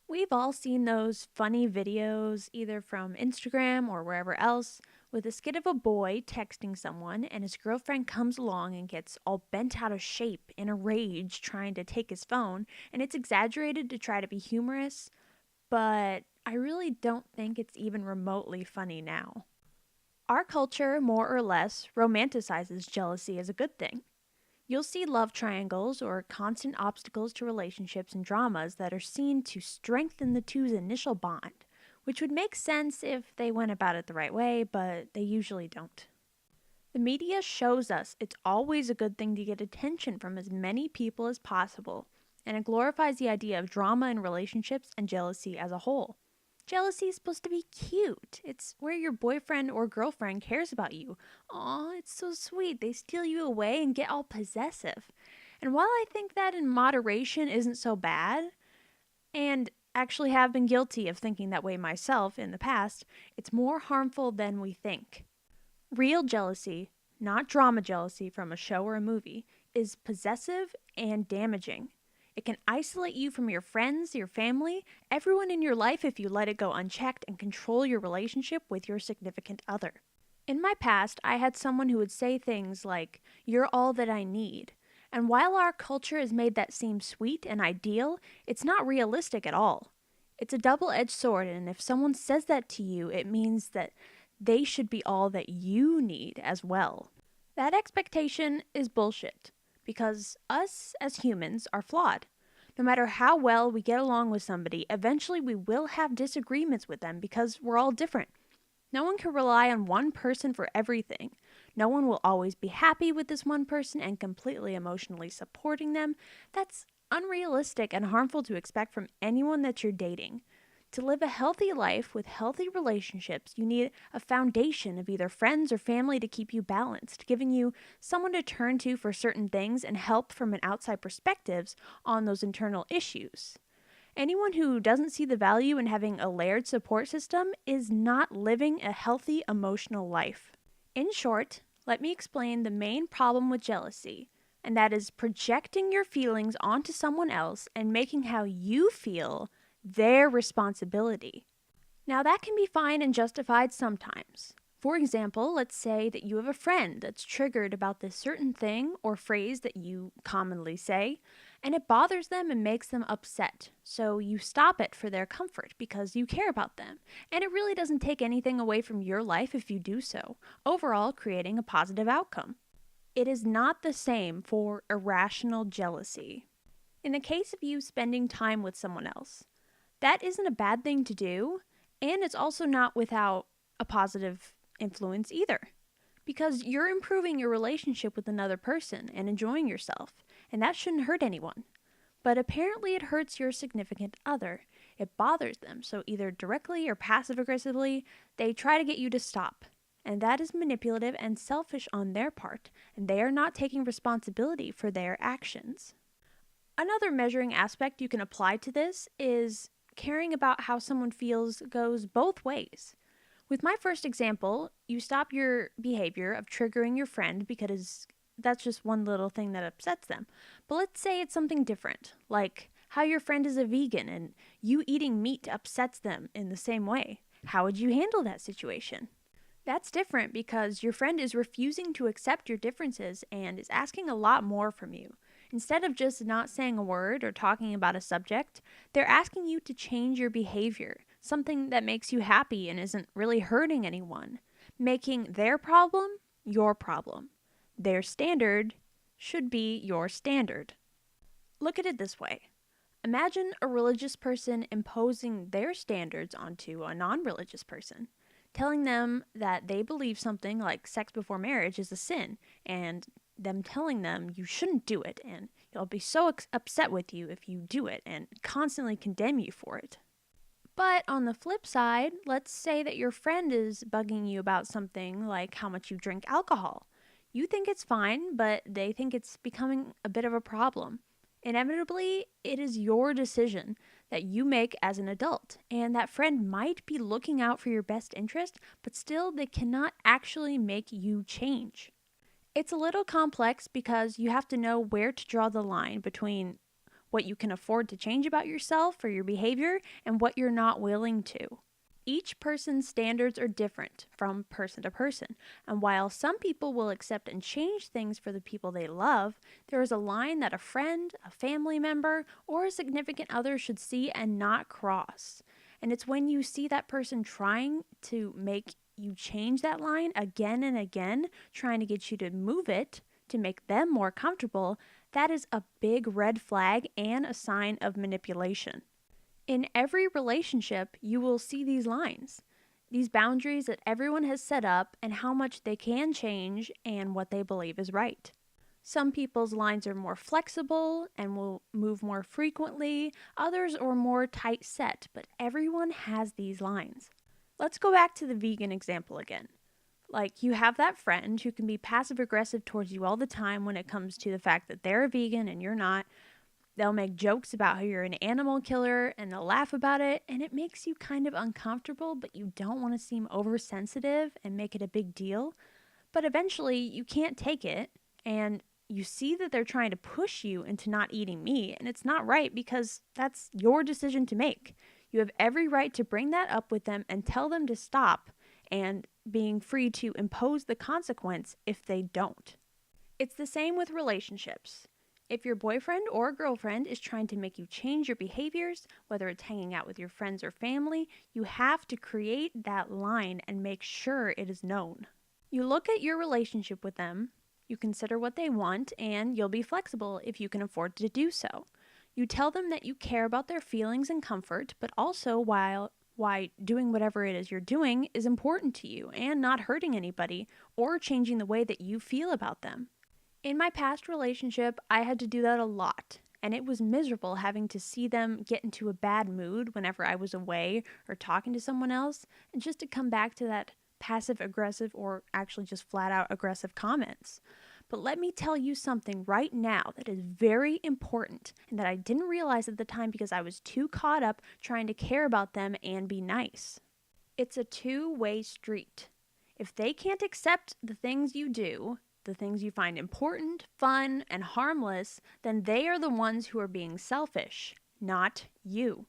We've all seen those funny videos, either from Instagram or wherever else, with a skit of a boy texting someone and his girlfriend comes along and gets all bent out of shape in a rage trying to take his phone, and it's exaggerated to try to be humorous, but I really don't think it's even remotely funny now. Our culture, more or less, romanticizes jealousy as a good thing. You'll see love triangles or constant obstacles to relationships and dramas that are seen to strengthen the two's initial bond, which would make sense if they went about it the right way, but they usually don't. The media shows us it's always a good thing to get attention from as many people as possible, and it glorifies the idea of drama in relationships and jealousy as a whole. Jealousy is supposed to be cute. It's where your boyfriend or girlfriend cares about you. Aw, it's so sweet. They steal you away and get all possessive. And while I think that in moderation isn't so bad, and actually have been guilty of thinking that way myself in the past, it's more harmful than we think. Real jealousy, not drama jealousy from a show or a movie, is possessive and damaging. It can isolate you from your friends, your family, everyone in your life if you let it go unchecked and control your relationship with your significant other. In my past, I had someone who would say things like, "You're all that I need." And while our culture has made that seem sweet and ideal, it's not realistic at all. It's a double edged sword, and if someone says that to you, it means that they should be all that you need as well. That expectation is bullshit, because us as humans are flawed. No matter how well we get along with somebody, eventually we will have disagreements with them because we're all different. No one can rely on one person for everything. No one will always be happy with this one person and completely emotionally supporting them. That's unrealistic and harmful to expect from anyone that you're dating. To live a healthy life with healthy relationships, you need a foundation of either friends or family to keep you balanced, giving you someone to turn to for certain things and help from an outside perspectives on those internal issues. Anyone who doesn't see the value in having a layered support system is not living a healthy emotional life. In short, let me explain the main problem with jealousy, and that is projecting your feelings onto someone else and making how you feel their responsibility. Now, that can be fine and justified sometimes. For example, let's say that you have a friend that's triggered about this certain thing or phrase that you commonly say, and it bothers them and makes them upset. So you stop it for their comfort because you care about them. And it really doesn't take anything away from your life if you do so, overall creating a positive outcome. It is not the same for irrational jealousy. In the case of you spending time with someone else, that isn't a bad thing to do, and it's also not without a positive influence either. Because you're improving your relationship with another person and enjoying yourself, and that shouldn't hurt anyone. But apparently it hurts your significant other. It bothers them, so either directly or passive aggressively, they try to get you to stop. And that is manipulative and selfish on their part, and they are not taking responsibility for their actions. Another measuring aspect you can apply to this is caring about how someone feels goes both ways. With my first example, you stop your behavior of triggering your friend because that's just one little thing that upsets them. But let's say it's something different, like how your friend is a vegan and you eating meat upsets them in the same way. How would you handle that situation? That's different because your friend is refusing to accept your differences and is asking a lot more from you. Instead of just not saying a word or talking about a subject, they're asking you to change your behavior, something that makes you happy and isn't really hurting anyone, making their problem your problem. Their standard should be your standard. Look at it this way. Imagine a religious person imposing their standards onto a non-religious person, telling them that they believe something like sex before marriage is a sin, and them telling them you shouldn't do it, and they'll be so upset with you if you do it, and constantly condemn you for it. But on the flip side, let's say that your friend is bugging you about something like how much you drink alcohol. You think it's fine, but they think it's becoming a bit of a problem. Inevitably, it is your decision that you make as an adult, and that friend might be looking out for your best interest, but still they cannot actually make you change. It's a little complex because you have to know where to draw the line between what you can afford to change about yourself or your behavior, and what you're not willing to. Each person's standards are different from person to person, and while some people will accept and change things for the people they love, there is a line that a friend, a family member, or a significant other should see and not cross. And it's when you see that person trying to make you change that line again and again, trying to get you to move it to make them more comfortable, that is a big red flag and a sign of manipulation. In every relationship, you will see these lines, these boundaries that everyone has set up and how much they can change and what they believe is right. Some people's lines are more flexible and will move more frequently, others are more tight set, but everyone has these lines. Let's go back to the vegan example again. Like, you have that friend who can be passive aggressive towards you all the time when it comes to the fact that they're a vegan and you're not. They'll make jokes about how you're an animal killer and they'll laugh about it, and it makes you kind of uncomfortable, but you don't want to seem oversensitive and make it a big deal. But eventually you can't take it, and you see that they're trying to push you into not eating meat, and it's not right because that's your decision to make. You have every right to bring that up with them and tell them to stop, and being free to impose the consequence if they don't. It's the same with relationships. If your boyfriend or girlfriend is trying to make you change your behaviors, whether it's hanging out with your friends or family, you have to create that line and make sure it is known. You look at your relationship with them, you consider what they want, and you'll be flexible if you can afford to do so. You tell them that you care about their feelings and comfort, but also why doing whatever it is you're doing is important to you and not hurting anybody or changing the way that you feel about them. In my past relationship, I had to do that a lot, and it was miserable having to see them get into a bad mood whenever I was away or talking to someone else, and just to come back to that passive aggressive or actually just flat out aggressive comments. But let me tell you something right now that is very important and that I didn't realize at the time because I was too caught up trying to care about them and be nice. It's a two-way street. If they can't accept the things you do, the things you find important, fun, and harmless, then they are the ones who are being selfish, not you.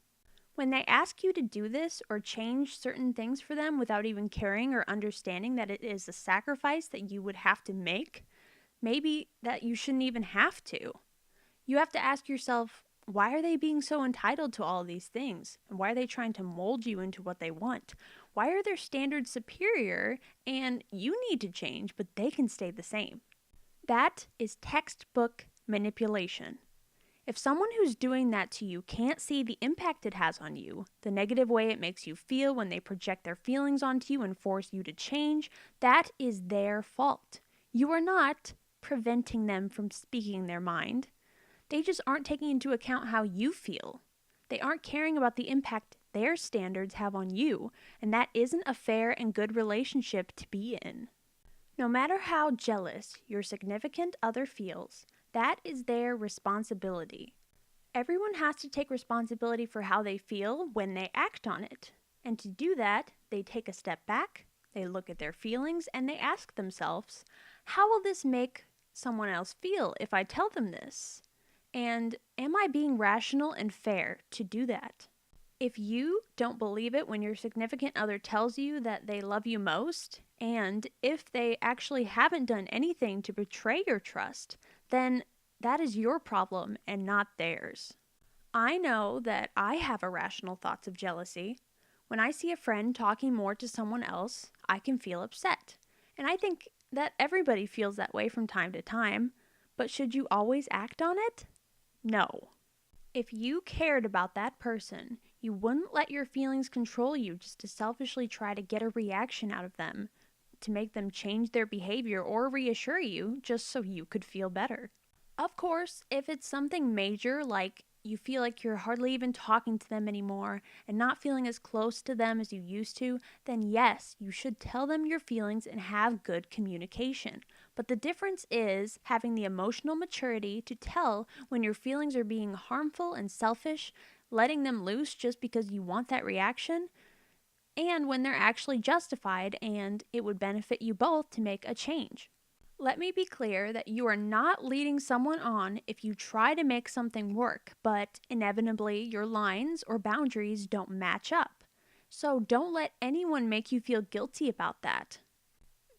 When they ask you to do this or change certain things for them without even caring or understanding that it is a sacrifice that you would have to make, maybe that you shouldn't even have to. You have to ask yourself, why are they being so entitled to all of these things? And why are they trying to mold you into what they want? Why are their standards superior and you need to change, but they can stay the same? That is textbook manipulation. If someone who's doing that to you can't see the impact it has on you, the negative way it makes you feel when they project their feelings onto you and force you to change, that is their fault. You are not preventing them from speaking their mind. They just aren't taking into account how you feel. They aren't caring about the impact their standards have on you, and that isn't a fair and good relationship to be in. No matter how jealous your significant other feels, that is their responsibility. Everyone has to take responsibility for how they feel when they act on it. And to do that, they take a step back, they look at their feelings, and they ask themselves, how will this make someone else feel if I tell them this? And am I being rational and fair to do that? If you don't believe it when your significant other tells you that they love you most, and if they actually haven't done anything to betray your trust, then that is your problem and not theirs. I know that I have irrational thoughts of jealousy. When I see a friend talking more to someone else, I can feel upset. And I think that everybody feels that way from time to time. But should you always act on it? No. If you cared about that person, you wouldn't let your feelings control you just to selfishly try to get a reaction out of them, to make them change their behavior or reassure you just so you could feel better. Of course, if it's something major, like you feel like you're hardly even talking to them anymore and not feeling as close to them as you used to, then yes, you should tell them your feelings and have good communication. But the difference is having the emotional maturity to tell when your feelings are being harmful and selfish, letting them loose just because you want that reaction, and when they're actually justified and it would benefit you both to make a change. Let me be clear that you are not leading someone on if you try to make something work, but inevitably your lines or boundaries don't match up. So don't let anyone make you feel guilty about that.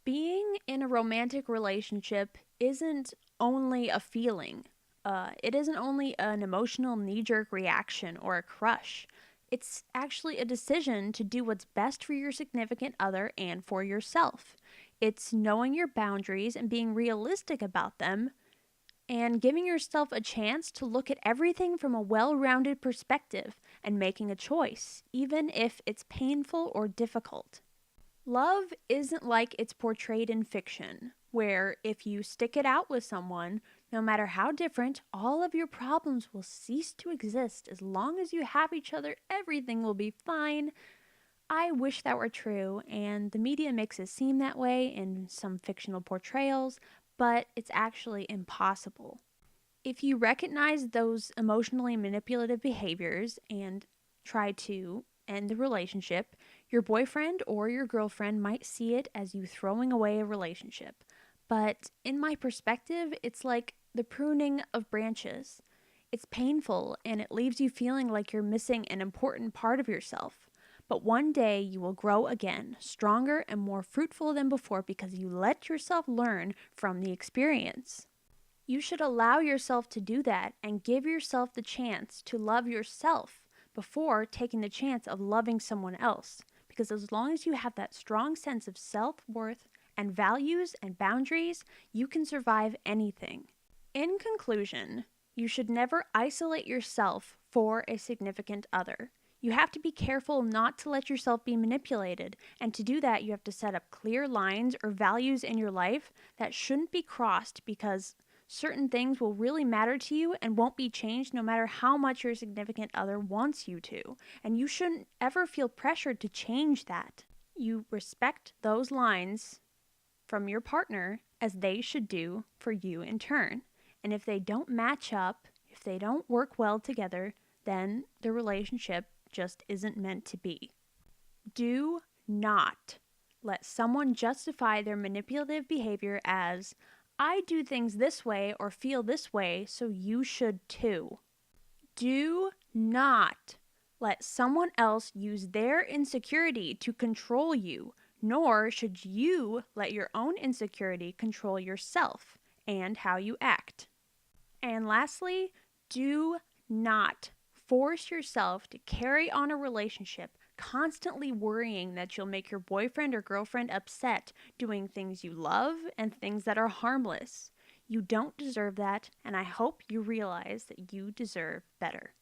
Being in a romantic relationship isn't only a feeling. It isn't only an emotional knee jerk reaction or a crush. It's actually a decision to do what's best for your significant other and for yourself. It's knowing your boundaries and being realistic about them and giving yourself a chance to look at everything from a well rounded perspective and making a choice, even if it's painful or difficult. Love isn't like it's portrayed in fiction, where if you stick it out with someone, no matter how different, all of your problems will cease to exist. As long as you have each other, everything will be fine. I wish that were true, and the media makes it seem that way in some fictional portrayals, but it's actually impossible. If you recognize those emotionally manipulative behaviors and try to end the relationship, your boyfriend or your girlfriend might see it as you throwing away a relationship. But in my perspective, it's like the pruning of branches. It's painful and it leaves you feeling like you're missing an important part of yourself. But one day you will grow again, stronger and more fruitful than before because you let yourself learn from the experience. You should allow yourself to do that and give yourself the chance to love yourself before taking the chance of loving someone else. Because as long as you have that strong sense of self worth and values and boundaries, you can survive anything. In conclusion, you should never isolate yourself for a significant other. You have to be careful not to let yourself be manipulated, and to do that, you have to set up clear lines or values in your life that shouldn't be crossed because certain things will really matter to you and won't be changed no matter how much your significant other wants you to. And you shouldn't ever feel pressured to change that. You respect those lines from your partner as they should do for you in turn. And if they don't match up, if they don't work well together, then the relationship just isn't meant to be. Do not let someone justify their manipulative behavior as, I do things this way or feel this way, so you should too. Do not let someone else use their insecurity to control you, nor should you let your own insecurity control yourself and how you act. And lastly, do not force yourself to carry on a relationship constantly worrying that you'll make your boyfriend or girlfriend upset doing things you love and things that are harmless. You don't deserve that, and I hope you realize that you deserve better.